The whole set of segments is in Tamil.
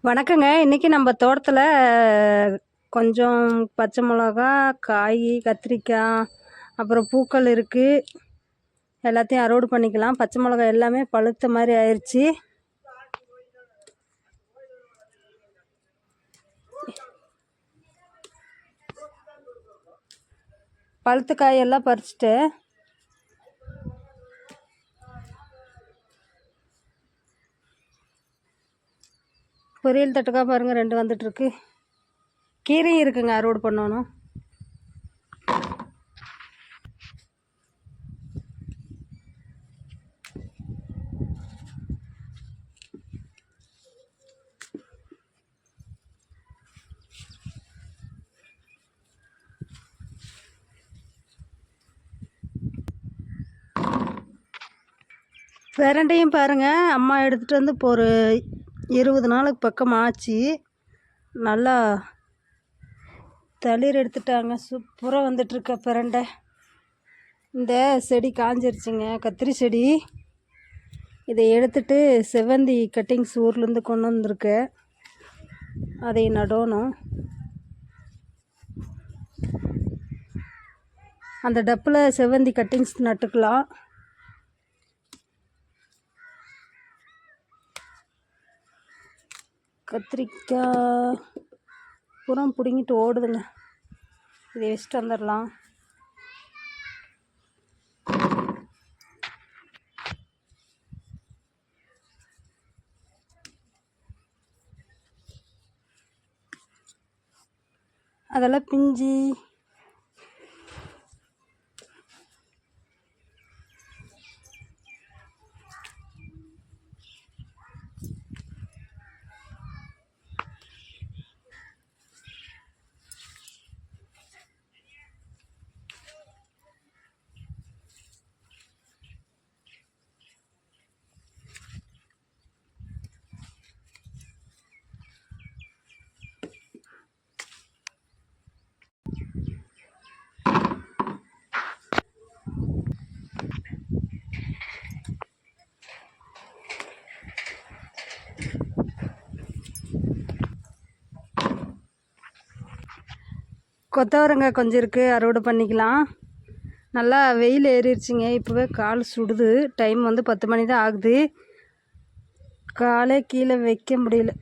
வணக்கங்க. இன்றைக்கி நம்ம தோட்டத்தில் கொஞ்சம் பச்சை மிளகா, காய், கத்திரிக்காய், அப்புறம் பூக்கள் இருக்குது. எல்லாத்தையும் அறுவடை பண்ணிக்கலாம். பச்சை மிளகா எல்லாமே பழுத்த மாதிரி ஆயிடுச்சு. பழுத்த காயெல்லாம் பறிச்சுட்டு பொரியல் தட்டுக்கா பாருங்கள், 2 வந்துட்டுருக்கு. கீரையும் இருக்குங்க, அறுவடை பண்ணணும். பிரண்டையும் பாருங்கள், அம்மா எடுத்துகிட்டு வந்து இப்போ ஒரு 20 நாளுக்கு பக்கம் ஆச்சு. நல்லா தளிர் எடுத்துட்டாங்க. சூப்பராக வந்துட்டுருக்க பிரண்டை. இந்த செடி காஞ்சிருச்சுங்க, கத்திரி செடி. இதை எடுத்துட்டு செவ்வந்தி கட்டிங்ஸ் ஊர்லேருந்து கொண்டு வந்திருக்கு, அதை நடணும். அந்த டப்பில் செவ்வந்தி கட்டிங்ஸ் நட்டுக்கலாம். கத்திரிக்காய் புறம் பிடுங்கிட்டு ஓடுதுங்க, இதை வச்சுட்டு வந்துடலாம். அதெல்லாம் பிஞ்சு கொத்தவரங்காய் கொஞ்சம் இருக்குது, அறுவடை பண்ணிக்கலாம். நல்லா வெயில் ஏறிடுச்சிங்க. இப்போவே கால் சுடுது. டைம் வந்து 10 மணி தான் ஆகுது. காலே கீழே வைக்க முடியல.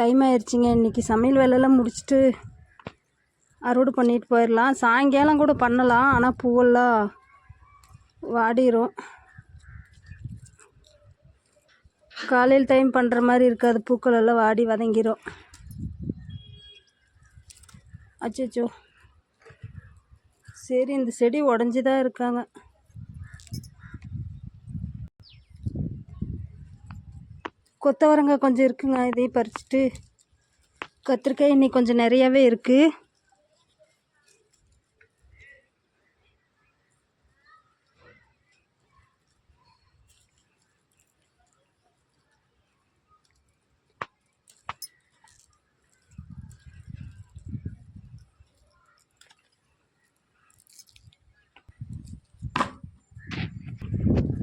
டைம் ஆயிடுச்சிங்க. இன்றைக்கி சமையல் வேலையெல்லாம் முடிச்சுட்டு அறுவடை பண்ணிட்டு போயிடலாம். சாயங்காலம் கூட பண்ணலாம், ஆனால் பூவெல்லாம் வாடிரும். காலையில் டைம் பண்ணுற மாதிரி இருக்காது, பூக்கள் எல்லாம் வாடி வதங்கிரும். அச்சோ, சரி, இந்த செடி உடஞ்சி தான் இருக்காங்க. கொத்தவரங்காய் கொஞ்சம் இருக்குங்க, இதையும் பறிச்சுட்டு. கத்திரிக்காய் இன்னைக்கு கொஞ்சம் நிறையாவே இருக்குது.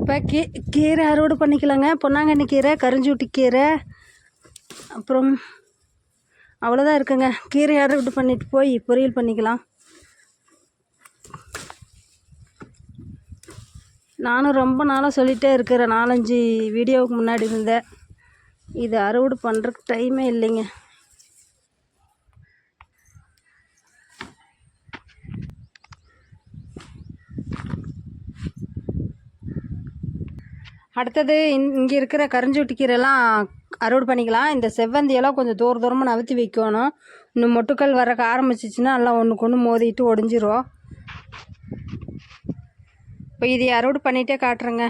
இப்போ கீரை அறுவடை பண்ணிக்கலாங்க. பொன்னாங்கண்ணி கீரை, கரிஞ்சூட்டி கீரை, அப்புறம் அவ்வளோதான் இருக்குங்க. கீரை அறுவடை பண்ணிட்டு போய் பொரியல் பண்ணிக்கலாம். நானும் ரொம்ப நாளாக சொல்லிகிட்டே இருக்கிறேன், 4-5 வீடியோவுக்கு முன்னாடி இருந்தேன். இது அறுவடை பண்ணுறதுக்கு டைமே இல்லைங்க. அடுத்தது இங்கே இருக்கிற கரிஞ்சூட்டி கீரைலாம் அறுவடை பண்ணிக்கலாம். இந்த செவ்வந்தியெல்லாம் கொஞ்சம் தூரமாக நவுத்தி வைக்கணும். இன்னும் மொட்டுக்கள் வரக்க ஆரம்பிச்சிச்சின்னா எல்லாம் ஒன்றுக்கு ஒன்று மோதிட்டு ஒடிஞ்சிரும். இப்போ இதை அறுவடை பண்ணிகிட்டே காட்டுறேங்க.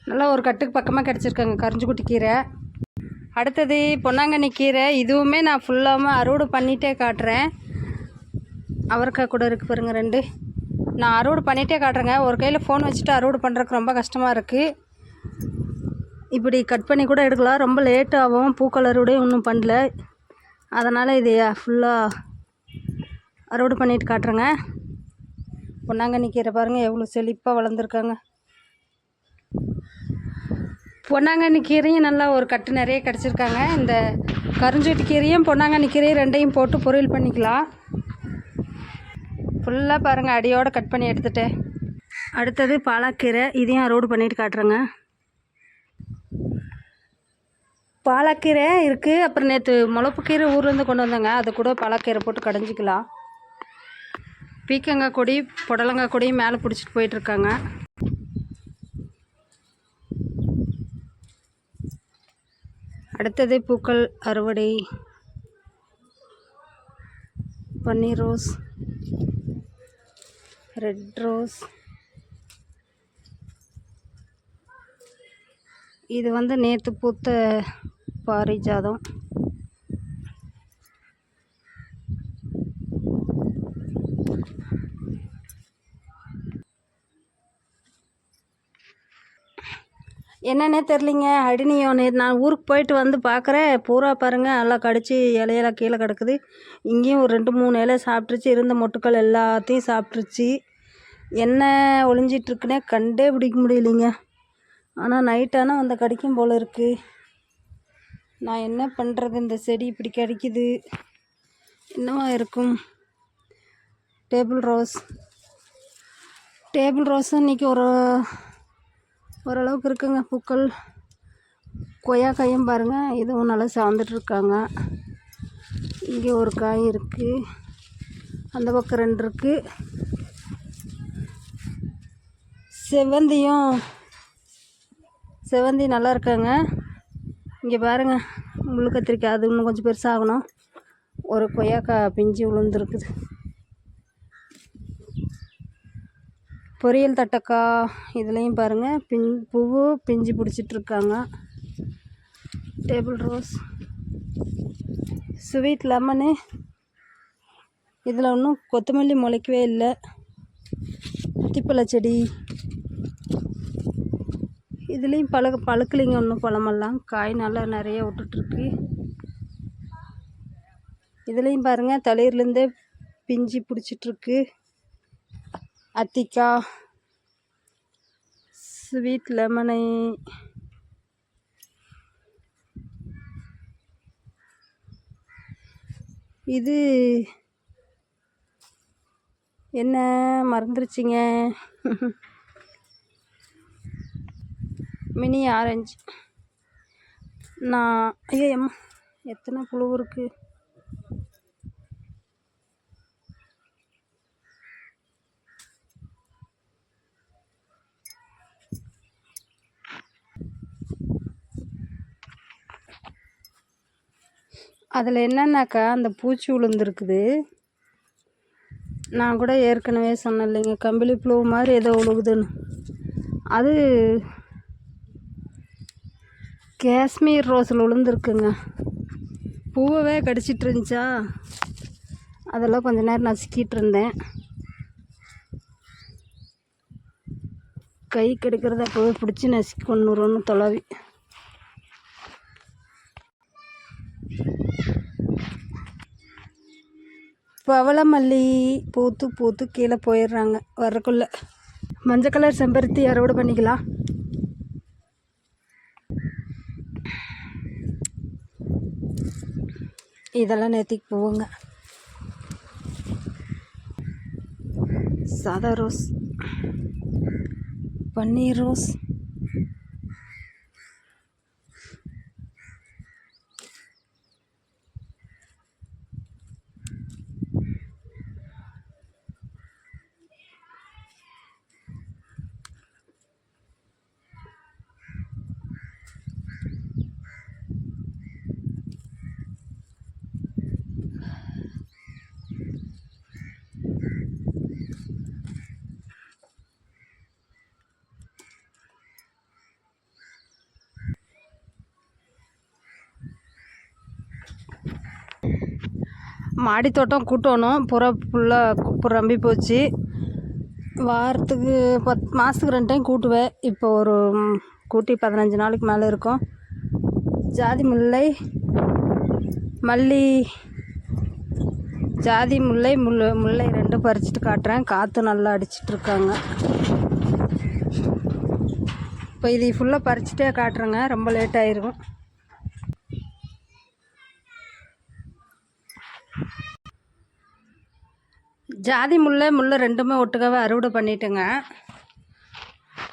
நல்லா ஒரு கட்டுக்கு பக்கமாக கிடச்சிருக்காங்க கரிஞ்சுக்குட்டி கீரை. அடுத்தது பொன்னாங்கண்ணி கீரை. இதுவுமே நான் ஃபுல்லாமல் அறுவடை பண்ணிகிட்டே காட்டுறேன். அவரைக்காய் கூட இருக்குது பாருங்கள், 2. நான் அறுவடை பண்ணிகிட்டே காட்டுறேங்க. ஒரு கையில் ஃபோன் வச்சுட்டு அறுவடை பண்ணுறதுக்கு ரொம்ப கஷ்டமாக இருக்குது. இப்படி கட் பண்ணி கூட எடுக்கலாம், ரொம்ப லேட் ஆகும். பூக்கள் அறுவடை இன்னும் பண்ணல, அதனால் இதை ஃபுல்லாக அறுவடை பண்ணிட்டு காட்டுறேங்க. பொன்னாங்கண்ணி கீரை பாருங்கள் எவ்வளோ செழிப்பாக வளர்ந்துருக்காங்க. பொன்னாங்கண்ணி கீரையும் நல்லா ஒரு கட்டு நிறைய கிடச்சிருக்காங்க. இந்த கருஞ்சொட்டி கீரையும் பொன்னாங்கண்ணி கீரையும் ரெண்டையும் போட்டு பொரியல் பண்ணிக்கலாம். ஃபுல்லாக பாருங்கள் அடியோடு கட் பண்ணி எடுத்துட்டேன். அடுத்தது பாலாக்கீரை, இதையும் அறுவடை பண்ணிட்டு காட்டுறேங்க. பாலாக்கீரை இருக்குது. அப்புறம் நேற்று முளப்புக்கீரை ஊர்லேருந்து கொண்டு வந்தாங்க, அதை கூட பாலாக்கீரை போட்டு கடைஞ்சிக்கலாம். பீக்கங்காய் கொடி புடலங்காய் கொடியும் மேலே பிடிச்சிட்டு போயிட்டுருக்காங்க. அடுத்தது பூக்கள் அறுவடை. பன்னீர் ரோஸ், ரெட் ரோஸ், இது வந்து நேற்று பூத்த பாரிஜாதம். என்னன்னே தெரிலிங்க, அடினியம். நான் ஊருக்கு போயிட்டு வந்து பார்க்குறேன், பூரா பாருங்கள் நல்லா கடிச்சு இலையெல்லாம் கீழே கிடக்குது. இங்கேயும் ஒரு 2-3 இலை சாப்பிட்ருச்சு. இருந்த மொட்டுக்கள் எல்லாத்தையும் சாப்பிட்ருச்சு. என்ன ஒளிஞ்சிட்ருக்குன்னே கண்டே பிடிக்க முடியலைங்க. ஆனால் நைட்டானால் வந்து கடிக்கும் போல் இருக்குது. நான் என்ன பண்ணுறது, இந்த செடி இப்படி கடிக்குது, என்னவா இருக்கும். டேபிள் ரோஸும் இன்றைக்கி ஓரளவுக்கு இருக்குங்க பூக்கள். கொய்யாக்காயும் பாருங்கள், இதுவும் நல்லா சார்ந்துட்டுருக்காங்க. இங்கே ஒரு காய் இருக்குது, அந்த பக்கம் 2 இருக்குது. செவந்தி நல்லா இருக்காங்க. இங்கே பாருங்கள் முள்ளு கத்திரிக்காய், அது இன்னும் கொஞ்சம் பெருசாகணும். ஒரு கொய்யாக்காய் பிஞ்சு விழுந்துருக்குது. பொரியல் தட்டக்காய், இதுலேயும் பாருங்கள் பூவு பிஞ்சு பிடிச்சிட்ருக்காங்க. டேபிள் ரோஸ், ஸ்வீட் லெமனு, இதில் ஒன்றும் கொத்தமல்லி முளைக்கவே இல்லை. அத்திப்பழ செடி, இதுலேயும் பழுக்கலைங்க ஒன்றும் பழமெல்லாம். காய் நல்லா நிறைய விட்டுட்ருக்கு. இதுலேயும் பாருங்கள் தளிர்லேருந்தே பிஞ்சு பிடிச்சிட்ருக்கு. அத்திக்காய், ஸ்வீட் லெமனை, இது என்ன மறந்துருச்சிங்க, மினி ஆரஞ்சு. ஐயோ அம்மா எத்தனை புழு இருக்குது. அதில் என்னன்னாக்கா அந்த பூச்சி விழுந்துருக்குது. நான் கூட ஏற்கனவே சொன்னேன் இல்லைங்க, கம்பளி புழு மாதிரி ஏதோ விழுகுதுன்னு. அது காஷ்மீர் ரோஸில் விழுந்துருக்குங்க. பூவவே கடிச்சிட்டு இருந்துச்சா, அதெல்லாம் கொஞ்ச நேரம் நசுக்கிட்டு இருந்தேன். கை கெடுக்கிறத அப்போவே பிடிச்சி நசுக்கி கொண்டுருன்னு தொலைவி. பவளமல்லி பூத்து கீழே போயிடுறாங்க வரக்குள்ள. மஞ்சள் கலர் செம்பருத்தி அறுவடை பண்ணிக்கலாம். இதெல்லாம் நேத்திக்கு போவோங்க. சாதா ரோஸ், பன்னீர் ரோஸ், மாடி தோட்டம் கூட்டணும். ஃபுல்லாக குப்பை ரம்பி போச்சு. வாரத்துக்கு 10 மாதத்துக்கு 2 டைம் கூட்டுவேன். இப்போ ஒரு கூட்டி 15 நாளைக்கு மேலே இருக்கும். ஜாதி முல்லை, மல்லி ஜாதி முல்லை முல்லை ரெண்டும் பறிச்சுட்டு காட்டுறேன். காற்று நல்லா அடிச்சிட்ருக்காங்க. இப்போ இது ஃபுல்லாக பறிச்சுட்டே காட்டுறேங்க, ரொம்ப லேட் ஆயிரும். ஜாதி முல்லை ரெண்டுமே ஒட்டுக்காவே அறுவடை பண்ணிட்டேங்க.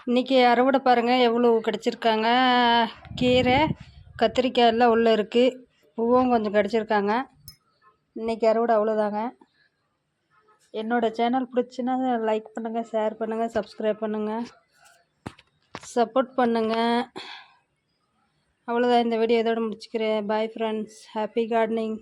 இன்றைக்கி அறுவடை பாருங்கள் எவ்வளோ கிடச்சிருக்காங்க. கீரை கத்திரிக்காய் எல்லாம் உள்ளே இருக்குது. பூவும் கொஞ்சம் கிடச்சிருக்காங்க. இன்றைக்கி அறுவடை அவ்வளோதாங்க. என்னோடய சேனல் பிடிச்சின்னா லைக் பண்ணுங்கள், ஷேர் பண்ணுங்கள், சப்ஸ்கிரைப் பண்ணுங்கள், சப்போர்ட் பண்ணுங்கள். அவ்வளோதான், இந்த வீடியோ இதோட முடிச்சுக்கிறேன். Bye friends, happy gardening.